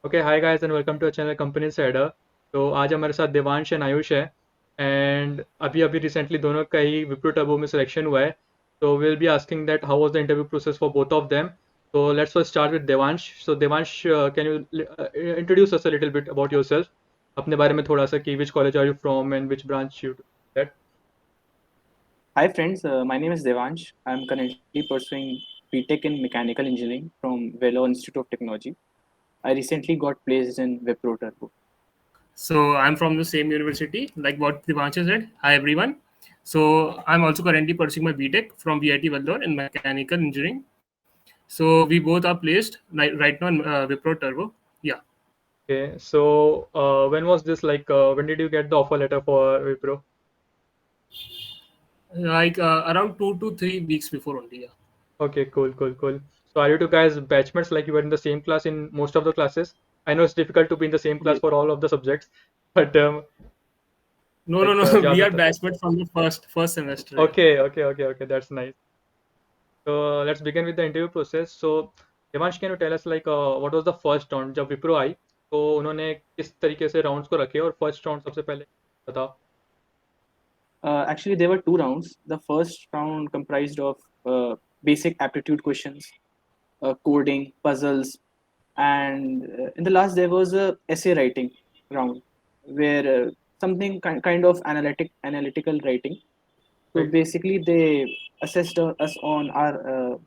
Okay hi guys and welcome to a channel company insider. तो आज हमारे साथ देवांश एंड आयुष है एंड अभी अभी रिसेंटली दोनों का ही विप्रो टर्बो में सिलेक्शन हुआ है। तो will be asking that how was the interview process for both of them. तो let's first start with Devansh. So Devansh, can you introduce us a little bit about yourself, अपने बारे में थोड़ा सा कि which college are you from and which branch you that. Hi friends, my name is Devansh. I am currently pursuing BTech in Mechanical Engineering from Velo Institute of Technology. I recently got placed in Wipro Turbo. So I'm from the same university, like what Divansha said. Hi everyone. So I'm also currently pursuing my BTech from VIT Valdor in mechanical engineering. So we both are placed right now in Wipro Turbo. Yeah, Okay, so when was this, like when did you get the offer letter for Wipro? like around 2 to 3 weeks before only. Yeah. Okay, cool, cool, cool. So are you two guys batchmates, like you were in the same class in most of the classes? I know it's difficult to be in the same class Ye- for all of the subjects, but No, no, like no. याद We are होता है. batchmates from the first semester. Yeah. Okay, okay, okay, okay. That's nice. So let's begin with the interview process. So Devansh, can you tell us like what was the first round? जब विप्रो आई तो उन्होंने किस तरीके से rounds को रखे और first round सबसे पहले बता. Actually, there were two rounds. The first round comprised of basic aptitude questions, coding, puzzles, and in the last there was a essay writing round where something kind of analytical writing. So Right. basically, they assessed us on our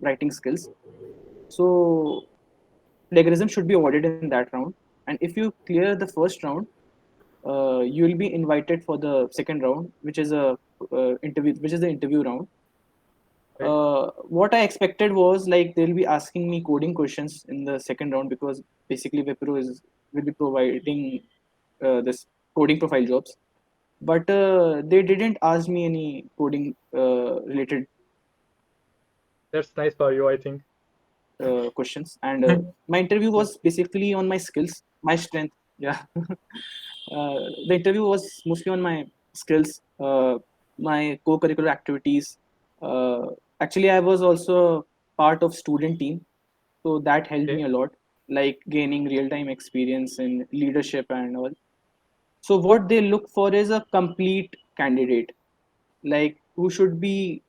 writing skills. So plagiarism should be avoided in that round. And if you clear the first round, you will be invited for the second round, which is the interview round. Right. What I expected was like they'll be asking me coding questions in the second round because basically Wipro will be providing this coding profile jobs. But they didn't ask me any coding related That's nice for you, I think. questions, and my interview was basically on my skills, my strength. Yeah, the interview was mostly on my skills, my co-curricular activities. Uh, Actually, I was also part of student team, so that helped me Okay. a lot, like gaining real-time experience in leadership and all. So what they look for is a complete candidate, like who should be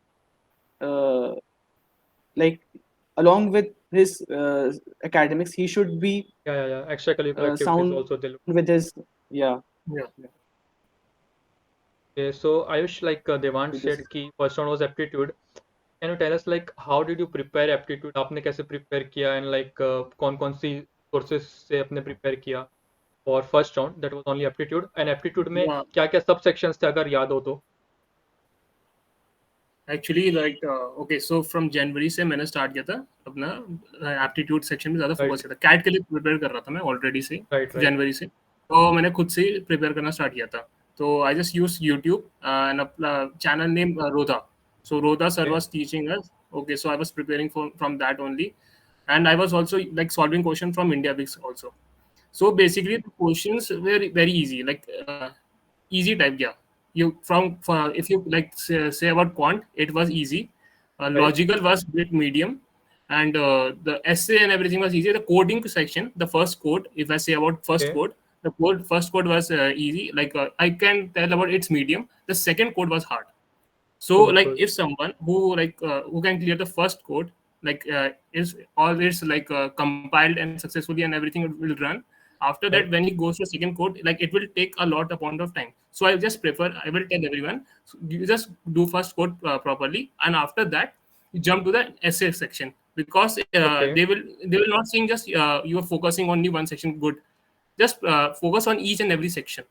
uh, like along with his academics, he should be Yeah, yeah, yeah. Extracurricular activities sound also they look. with his yeah. Yeah. Okay, so Ayush, like Devansh So this said is कि first round was aptitude. Can you tell us like how did you prepare aptitude? आपने कैसे prepare किया and like कौन-कौन सी sources से आपने prepare किया for first round? That was only aptitude. And aptitude में Yeah. क्या-क्या सब sections थे अगर याद हो तो? Actually, like okay, so from January से मैंने start किया था अपना aptitude section में ज़्यादा Right, focus किया था. CAT के लिए prepare कर रहा था मैं already से right, right. जनवरी से. तो मैंने खुद से prepare करना start किया था. तो I just used YouTube and अपना channel name Rodha. So Rodha sir Okay, was teaching us. Okay, so I was preparing from that only, and I was also like solving question from India Bix also. So basically, the questions were very easy, like easy type. Yeah, you if you like say about quant, it was easy. right. Logical was bit medium, and the essay and everything was easy. The coding section, the first code, if I say about first Okay, code, the first code was easy. Like I can tell about its medium. The second code was hard. So cool, like cool. if someone who can clear the first code, like is all it's like compiled and successfully and everything will run. After that, Right. when he goes to second code, like it will take a lot amount of time. So I just prefer, I will tell everyone, so you just do first code properly, and after that you jump to the essay section, because Okay. they will not saying just you are focusing only one section. Good, just focus on each and every section.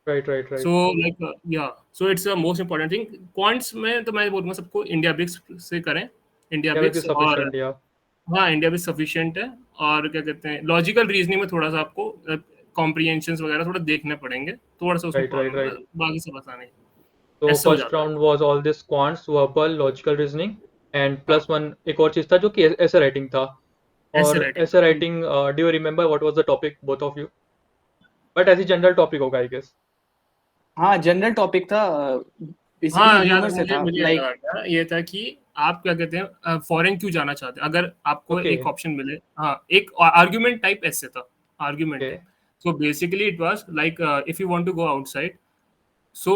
Right, right, right. So like या so it's the most important thing. Quants में तो मैं बोलूँगा सबको IndiaBix से करें. India Yeah, which is Bix और sufficient. Yeah. हाँ, इंडिया ब्रिक्स सफिशिएंट है. और क्या कहते हैं, लॉजिकल रीजनिंग में थोड़ा सा आपको कॉम्प्रिहेंशंस वगैरह थोड़ा देखने पड़ेंगे, थोड़ा सा उसमें Right, right, प्रॉब्लम है, right. बाकी सब आसान है. So ऐसे हो first जाता है. round was all this quants, verbal, logical reasoning, and हाँ, plus one एक और चीज था जो कि ऐसे writing था. ऐसे और राइटिंग ऐसे था. writing, do you remember what was the topic, both of you? But ऐसी general topic होगा, I guess. हाँ जनरल टॉपिक था. बेसिकली हाँ यार, ह्यूमर से मुझे था मुझे याद लाइक आ गया. ये था कि आप क्या कहते हैं, फॉरेन क्यों जाना चाहते हैं, अगर आपको एक Okay, ऑप्शन मिले. हाँ, एक आर्ग्यूमेंट टाइप ऐसे था. argument Okay. type. So basically, it was like if you want to go outside. So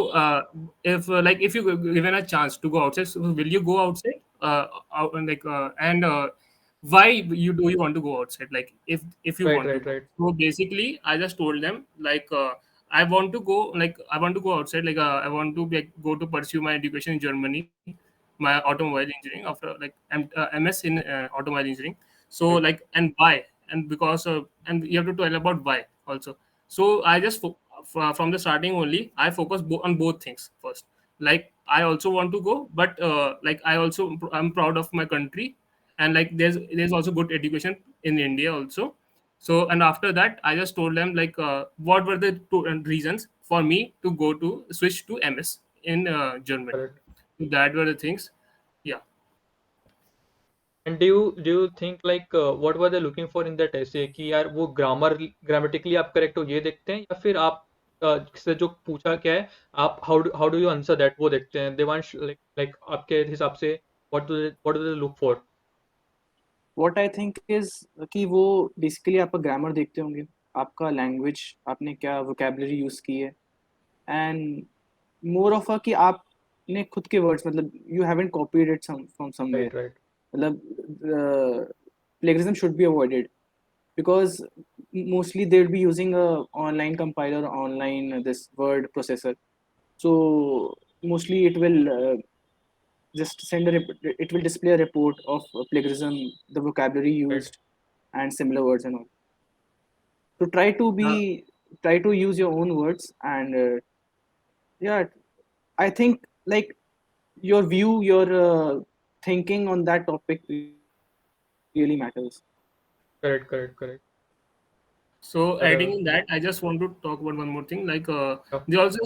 if like if you given a chance to go outside, so will you go outside? And like and why you want to go outside? Like if you Right, want to right, go. right. So basically, I just told them like I want to go outside. Like I want to like go to pursue my education in Germany, my automobile engineering after like MS in automobile engineering. So Right. like and why and because and you have to tell about why also. So I just from the starting only I focus on both things first. Like I also want to go, but like I'm proud of my country, and like there's also good education in India also. So and after that I just told them like what were the two reasons for me to go to switch to MS in Germany. Correct. So that were the things. Yeah. And do you think like what were they looking for in that essay कि यार वो grammatically आप correct हो ये देखते हैं या फिर आप से जो पूछा क्या है आप how do you answer that वो देखते हैं देवांश like आपके हिसाब से what do they look for? What I think is कि वो basically आपका grammar देखते होंगे, आपका language, आपने क्या vocabulary use की है, and more of a कि आपने खुद के words मतलब you haven't copied it from somewhere. Right, right. मतलब plagiarism should be avoided because mostly they'll be using a online compiler, online this word processor. So mostly it will just it will display a report of plagiarism, the vocabulary Right. used, and similar words and all. So try to use your own words, and yeah, I think like your view, your thinking on that topic really matters. Correct, correct, correct. So और adding in that, I just want to talk about one more thing. Like yeah, they also,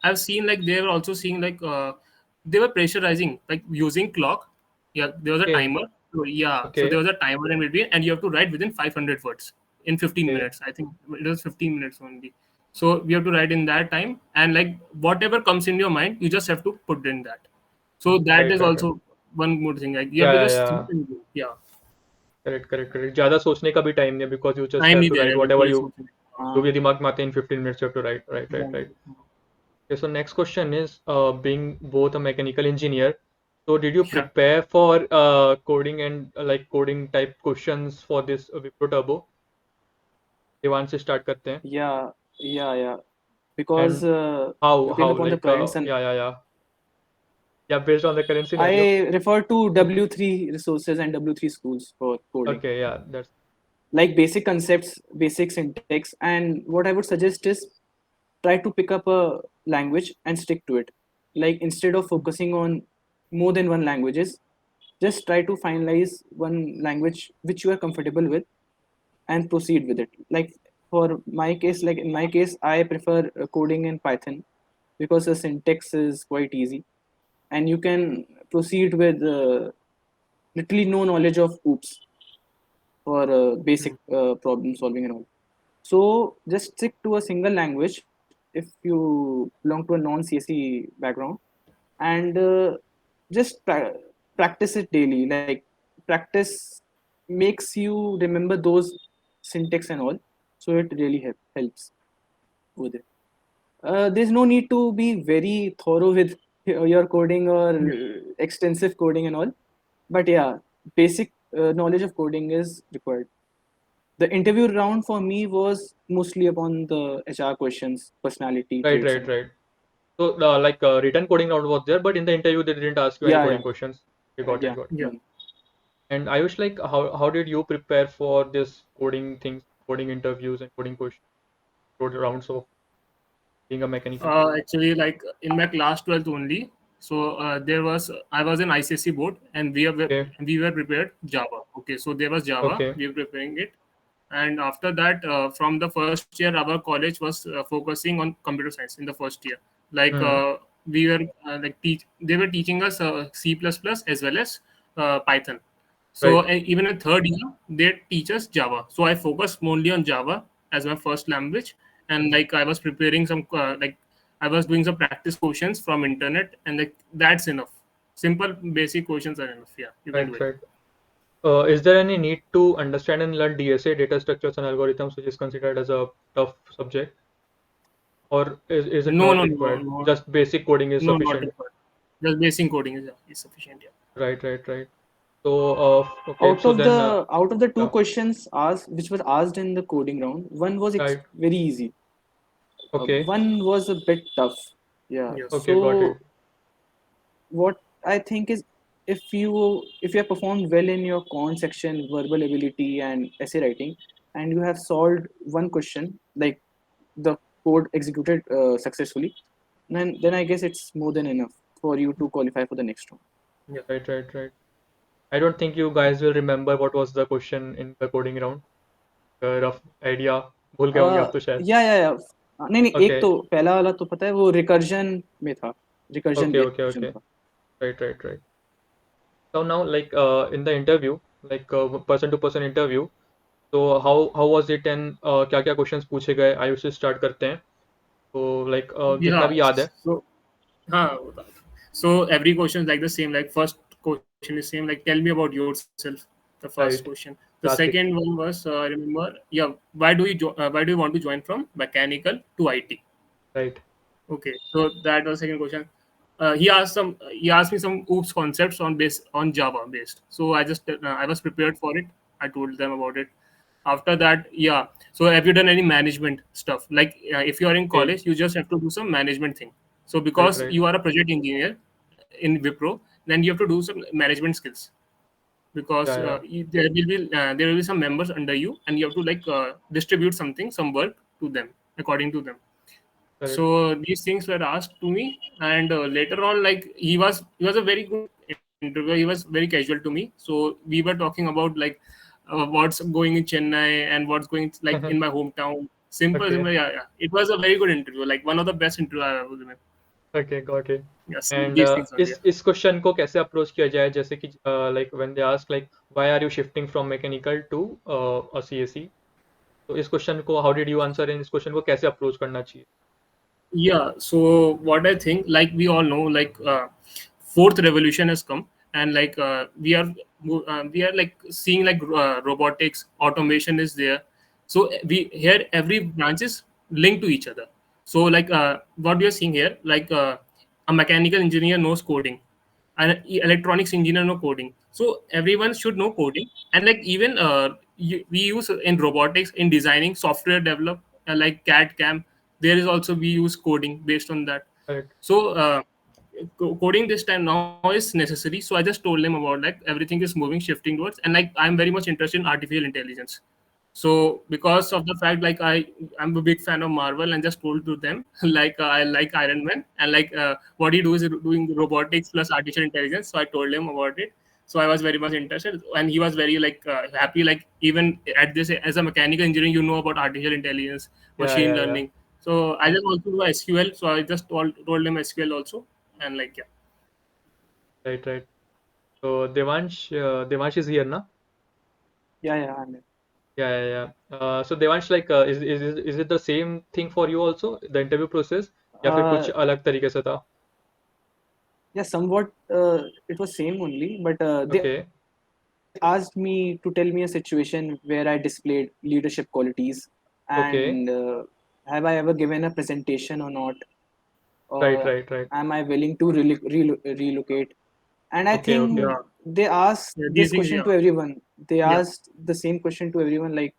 I've seen like they were also seeing like they were pressurizing like using clock. Yeah, there was a okay, timer. So yeah, so there okay, was a timer in between, and you have to write within 500 words in 15 okay, minutes. I think it was 15 minutes only. So we have to write in that time, and like whatever comes in your mind, you just have to put in that. So that right, is right, right. also one more thing. Like you have Yeah, to yeah, just think yeah. and go. Yeah, correct correct correct ज़्यादा सोचने का भी time नहीं है because you just time have ही टू दे रहे राइट हैं वट एवर बिल्कुल ही यू सोचने का। जो भी Uh, दिमाग में आते हैं इन 15 minutes you have to write right right right. right. Okay, so next question is being both a mechanical engineer, so did you Yeah. prepare for coding and like coding type questions for this Wipro Turbo? दिवान से start करते हैं Yeah. Because and how depending upon the like currents, and yeah based on the current scenario. I refer to W3 resources and W3 schools for coding, Okay, yeah, that's like basic concepts, basic syntax. And what I would suggest is try to pick up a language and stick to it. Like instead of focusing on more than one languages, just try to finalize one language which you are comfortable with and proceed with it. Like for my case, like in my case, I prefer coding in Python because the syntax is quite easy and you can proceed with literally no knowledge of oops for basic hmm, problem solving and all. So just stick to a single language if you belong to a non-CSE background, and just practice it daily. Like practice makes you remember those syntax and all, so it really helps with it. There's no need to be very thorough with your coding or extensive coding and all, but yeah, basic knowledge of coding is required. The interview round for me was mostly upon the HR questions, personality right traits, and right all. right. So like written coding round was there, but in the interview they didn't ask you any Yeah, coding questions. You got it, yeah, got it. Yeah. no. And Ayush, like, how did you prepare for this coding things, coding interviews and coding questions, coding rounds of being a mechanical? Actually, like in my class 12th only. So I was in ICSE board, and Okay, we were prepared Java. Okay, so there was Java. okay, We were preparing it, and after that, from the first year, our college was focusing on computer science in the first year. Like hmm, we were they were teaching us C++ as well as Python. So right, even in third year, they teach us Java. So I focused mainly on Java as my first language, and like I was preparing some like I was doing some practice questions from internet, and like that's enough. Simple basic questions are enough. Yeah, you can do right, it. right. Is there any need to understand and learn DSA, data structures and algorithms, which is considered as a tough subject, or is it No, not no, required? no, no, Just basic coding is no, not sufficient. required. Just basic coding is sufficient. Yeah. Right, right, right. So, okay, so then, Out of the two yeah, questions asked, which was asked in the coding round, one was right, very easy. okay, One was a bit tough. Yeah. Yes. okay, got it. So what I think is, if you have performed well in your con section, verbal ability and essay writing, and you have solved one question, like the code executed successfully, then I guess it's more than enough for you to qualify for the next round. Yeah. Right, right, right. I don't think you guys will remember what was the question in the coding round. Rough idea भूल गए होंगे आप तो शायद. या नहीं नहीं, एक Okay, तो पहला वाला तो पता है, वो रिकर्जन में था, recursion okay, okay, recursion okay. था. Right, right, right. So now, like in the interview, like person to person interview, so how was it and क्या क्या questions पूछे गए? आयुष से start करते हैं. तो like जितना Yeah. भी याद है. So, हाँ, बता दो. So every question is like the same. Like first question is same. Like tell me about yourself. The first Right. question. The Classic. second one was I remember. Yeah. Why do you want to join from mechanical to IT? Right. Okay, so that was second question. He asked me some OOPS concepts on Java based. So I was prepared for it. I told them about it. After that, yeah. So have you done any management stuff? Like if you are in Okay. college, you just have to do some management thing. So Right, because right. you are a project engineer in Wipro, then you have to do some management skills because Yeah, yeah. there will be some members under you, and you have to like distribute some work to them according to them. Correct. So these things were asked to me, and later on, like he was a very good interviewer. He was very casual to me. So we were talking about like what's going in Chennai and what's going like in my hometown. Simple, Okay. simple. Yeah, yeah. It was a very good interview. Like one of the best interview I ever given. Okay, got it. Yes, And these things are there. इस question को कैसे approach किया जाए, जैसे कि like when they ask like why are you shifting from mechanical to a CSE, तो इस question को how did you answer, इस क्वेश्चन को कैसे अप्रोच करना चाहिए? Yeah, so what I think, like we all know, like fourth revolution has come, and like we are like seeing like robotics, automation is there. So we here every branch is linked to each other. So like what we are seeing here, like a mechanical engineer knows coding, and electronics engineer know coding. So everyone should know coding, and like even we use in robotics in designing software develop like CAD CAM. There is also we use coding based on that. Correct. So coding this time now is necessary. So I just told them about like everything is moving, shifting towards, and like I'm very much interested in artificial intelligence. So because of the fact like I'm a big fan of Marvel, and just told to them like I like Iron Man, and like what he do is doing robotics plus artificial intelligence. So I told him about it. So I was very much interested, and he was very like happy. Like even at this as a mechanical engineer, you know about artificial intelligence, Yeah, machine yeah, yeah. learning. So I just also do SQL. So I just told him SQL also, and like yeah. Right, right. So Devansh is here ना? Yeah, I'm in. Yeah, yeah, yeah. So Devansh, like is it the same thing for you also, the interview process, या फिर कुछ Uh, अलग तरीके से था? yeah, somewhat it was same only, but they Okay, asked me to tell me a situation where I displayed leadership qualities, okay. and have I ever given a presentation or not, Right, or right, right. am I willing to relocate? And I Okay, okay. think Yeah, they asked yeah, this these things, question yeah, to everyone. They yeah, asked the same question to everyone, like,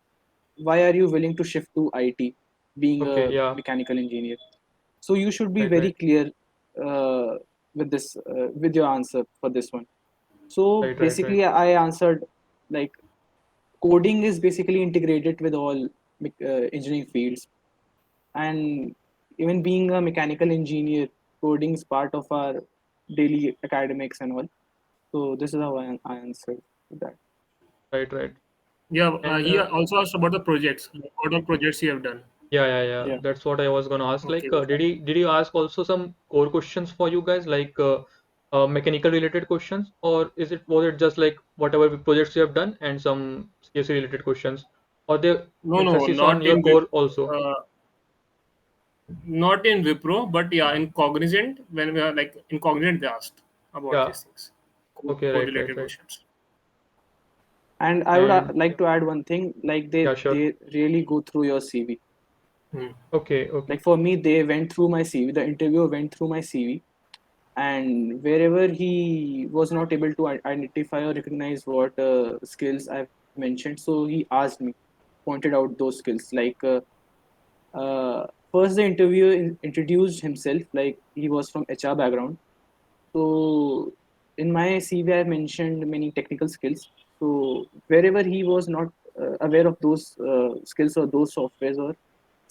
why are you willing to shift to IT, being Okay, a yeah. mechanical engineer? So you should be Right, very right. clear with this, with your answer for this one. So Right, right, right. basically, I answered like coding is basically integrated with all engineering fields, and even being a mechanical engineer, coding is part of our daily academics and all. So this is how I answered that. Right, right. yeah. And He also asked about the projects. Like, what are projects you have done? yeah, yeah, yeah. Yeah. That's what I was gonna ask. Okay, Like, okay. did you ask also some core questions for you guys, like mechanical related questions, or was it just like whatever projects you have done and some CSE related questions, or the No, no, emphasis on not your in Wip, core also? uh, not in Wipro, but yeah, in Cognizant, when we are like in Cognizant, they asked about Yeah. these things, Okay. code Right. Right. related Right. questions. And I would And like to add one thing, like yeah, sure. they really go through your CV. Okay, okay. Like for me, they went through my CV. The interviewer went through my CV, and wherever he was not able to identify or recognize what skills I've mentioned, so he asked me, pointed out those skills. First, the interviewer introduced himself, like he was from HR background. So in my CV, I mentioned many technical skills. So wherever he was not aware of those skills or those softwares or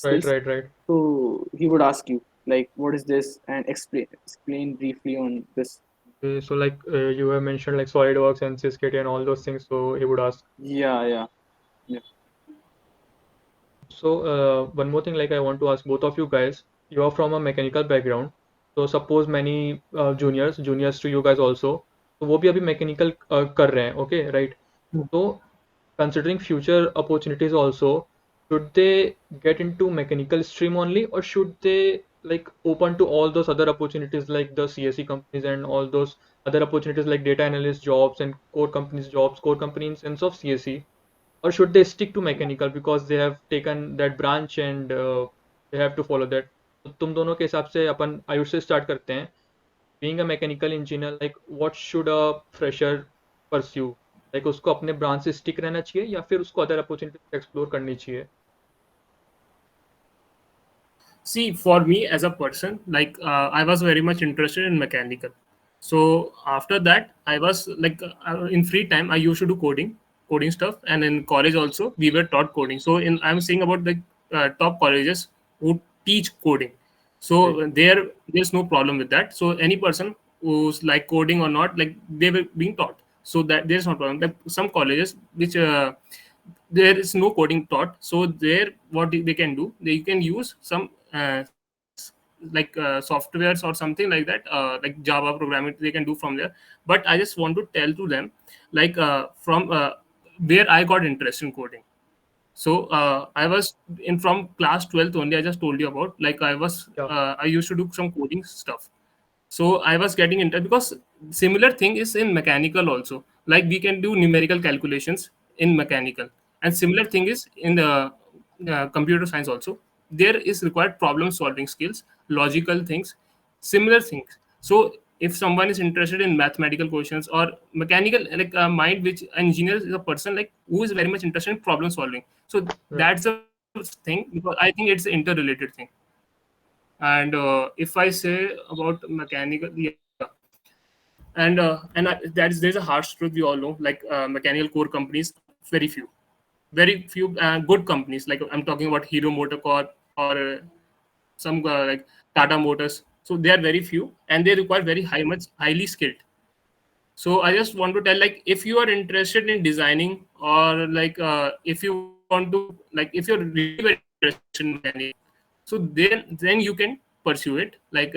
Right, skills, right, right. so he would ask you like, "What is this?" and explain briefly on this. Okay, so like you have mentioned like SolidWorks and SysKT and all those things, so he would ask. Yeah, yeah, yeah. So one more thing, like I want to ask both of you guys, you are from a mechanical background. So suppose many juniors to you guys also, तो वो भी अभी mechanical कर रहे हैं, okay, right? So considering future opportunities also, should they get into mechanical stream only, or should they like open to all those other opportunities like the CSE companies and all those other opportunities like data analyst jobs and core companies jobs, core company in sense of CSE? Or should they stick to mechanical because they have taken that branch and they have to follow that? तो तुम दोनों के हिसाब से अपन आयुष से start करते हैं. Being a mechanical engineer, like what should a fresher pursue? Like उसको अपने ब्रांच से स्टिक रहना चाहिए या फिर उसको अदर अपॉर्चुनिटीज एक्सप्लोर करनी चाहिए? See, for me as a person, like I was very much interested in mechanical. So after that, I was like in free time I used to do coding stuff, and in college also we were taught coding. So in I'm saying about the top colleges who teach coding. Right. So there's no problem with that. So any person who's like coding or not, like they were being taught. So that there's no problem. Like some colleges which there is no coding taught, so there what they can do, they can use some softwares or something like that, like Java programming they can do from there. But I just want to tell to them, like from where I got interest in coding. So I was in from class 12th only, I just told you about, like Yeah. I used to do some coding stuff. So I was getting into, because similar thing is in mechanical also, like we can do numerical calculations in mechanical, and similar thing is in the computer science also. There is required problem solving skills, logical things, similar things. So if someone is interested in mathematical questions or mechanical, like mind, which engineer is a person like who is very much interested in problem solving. So Right. that's a thing, because I think it's an interrelated thing. And if I say about mechanical, yeah, and there's a harsh truth we all know, like mechanical core companies, very few good companies, like I'm talking about Hero Motorcorp or some like Tata Motors. So they are very few, and they require very highly skilled. So I just want to tell, like if you are interested in designing, or like if you want to, like if you're really very interested in mechanics, so then you can pursue it, like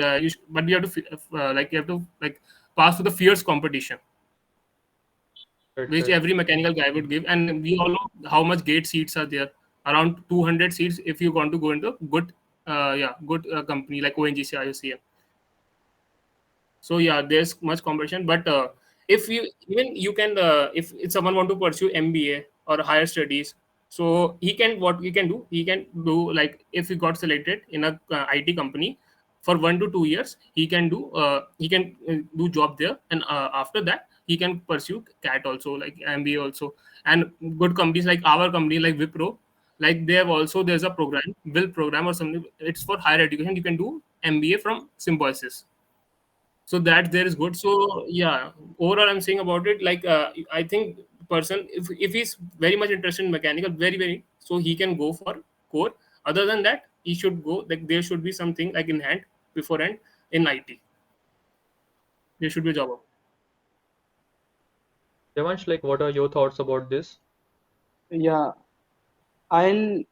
but you have to like you have to like pass through the fierce competition Right, which right. every mechanical guy would give. And we all know how much gate seats are there, around 200 seats if you want to go into good good company like ONGC, IOCL. So yeah, there's much competition. But if you even you can if someone want to pursue MBA or higher studies, so he can, what he can do, he can do, like if he got selected in a IT company for 1 to 2 years, he can do job there, and after that he can pursue CAT also, like MBA also. And good companies like our company, like Wipro, like they have also, there's a program, will program or something, it's for higher education, you can do MBA from Symbiosis. So that there is good. So yeah, overall I'm saying about it, like I think person, if he's very much interested in mechanical, very, so he can go for core. Other than that, he should go, like there should be something like in hand beforehand in IT, there should be a job. Devansh, like what are your thoughts about this? Yeah, I'll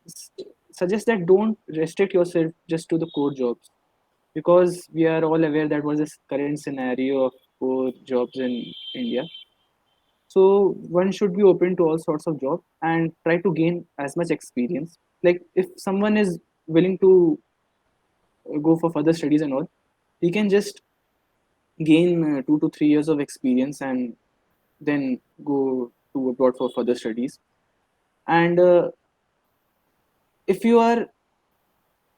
suggest that don't restrict yourself just to the core jobs, because we are all aware that was the current scenario of core jobs in India. So one should be open to all sorts of jobs and try to gain as much experience. Like if someone is willing to go for further studies and all, he can just gain 2 to 3 years of experience and then go to abroad for further studies. And if you are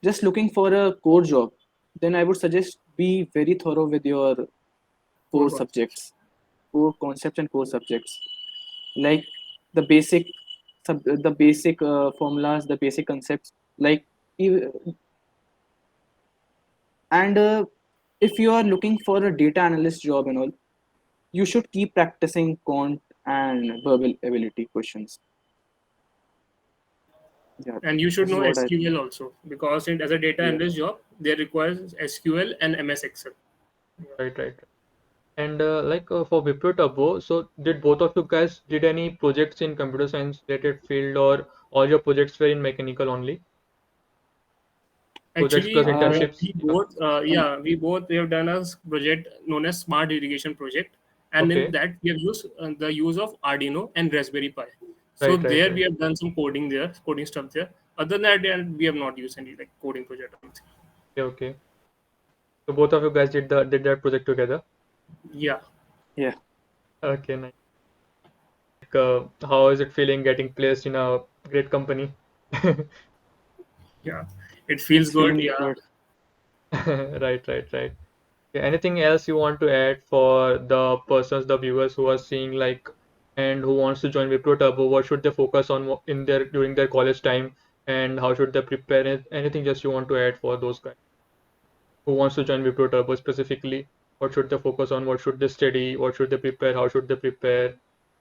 just looking for a core job, then I would suggest be very thorough with your core Core subjects, core concepts and core subjects, like the basic, the basic formulas, the basic concepts, like ev- and if you are looking for a data analyst job and all, you should keep practicing quant and verbal ability questions. Yeah, And you should this is know what I think. SQL also, because as a data Yeah. analyst job, they require SQL and MS Excel. Right, right. And for Wipro Turbo, so did both of you guys did any projects in computer science related field, or all your projects were in mechanical only? Projects plus Actually, internships? we both we have done a project known as Smart Irrigation Project, and in Okay. that we have used the use of Arduino and Raspberry Pi. So Right, right, there we right. have done some coding there, coding stuff there. Other than that, we have not used any like coding project or something. Okay, okay. So both of you guys did that project together. Yeah, Yeah. Okay, nice. How is it feeling getting placed in a great company? yeah, it feels It's good. feeling Yeah. good. Right, right, right. Okay, anything else you want to add for the persons, the viewers who are seeing and who wants to join Wipro Turbo? What should they focus on in their during their college time, and how should they prepare? Anything just you want to add for those guys who wants to join Wipro Turbo specifically? What should they focus on? What should they study? What should they prepare? How should they prepare?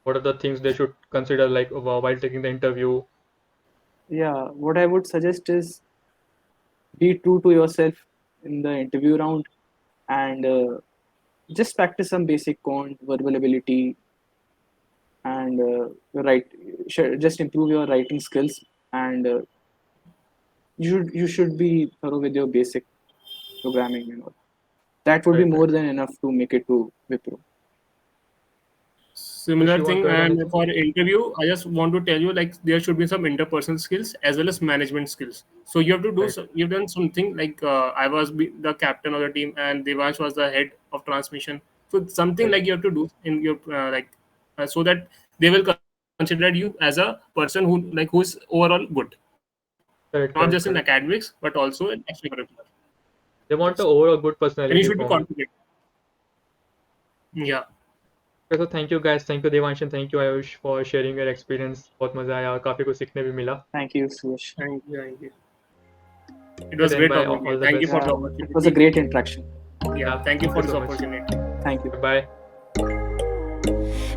What are the things they should consider while taking the interview? Yeah, what I would suggest is be true to yourself in the interview round, and just practice some basic quant, verbal ability, and write. Just improve your writing skills, and you should be thorough with your basic programming and all. That would be Right, more right. than enough to make it to Wipro. Wish Similar you want thing, to add and anything? for interview, I just want to tell you like there should be some interpersonal skills as well as management skills. So you have to do Right, you've done something like I was the captain of the team and Devansh was the head of transmission. So something right. like you have to do in your so that they will consider you as a person who's overall good, not Correct, just in correct, correct. academics but also in extracurricular. They want Yes, a overall good and you personality should be from you. confident. Yeah, Okay, so thank you guys, thank you Devansh and thank you Ayush for sharing your experience. बहुत मजा आया और काफी कुछ सीखने भी मिला. Thank you, Suresh. thank you, thank you. It Okay was then, great bye. talking to you. All the Thank you best. for Yeah, the it was a opportunity. great interaction. Yeah, Yeah, thank you thank for you this so much. opportunity. Thank you. Bye.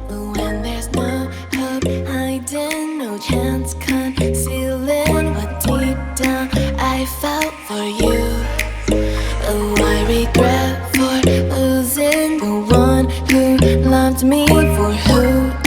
When there's no hope hiding, no chance concealing what deep down I felt for you. Oh, I regret for losing the one who loved me for who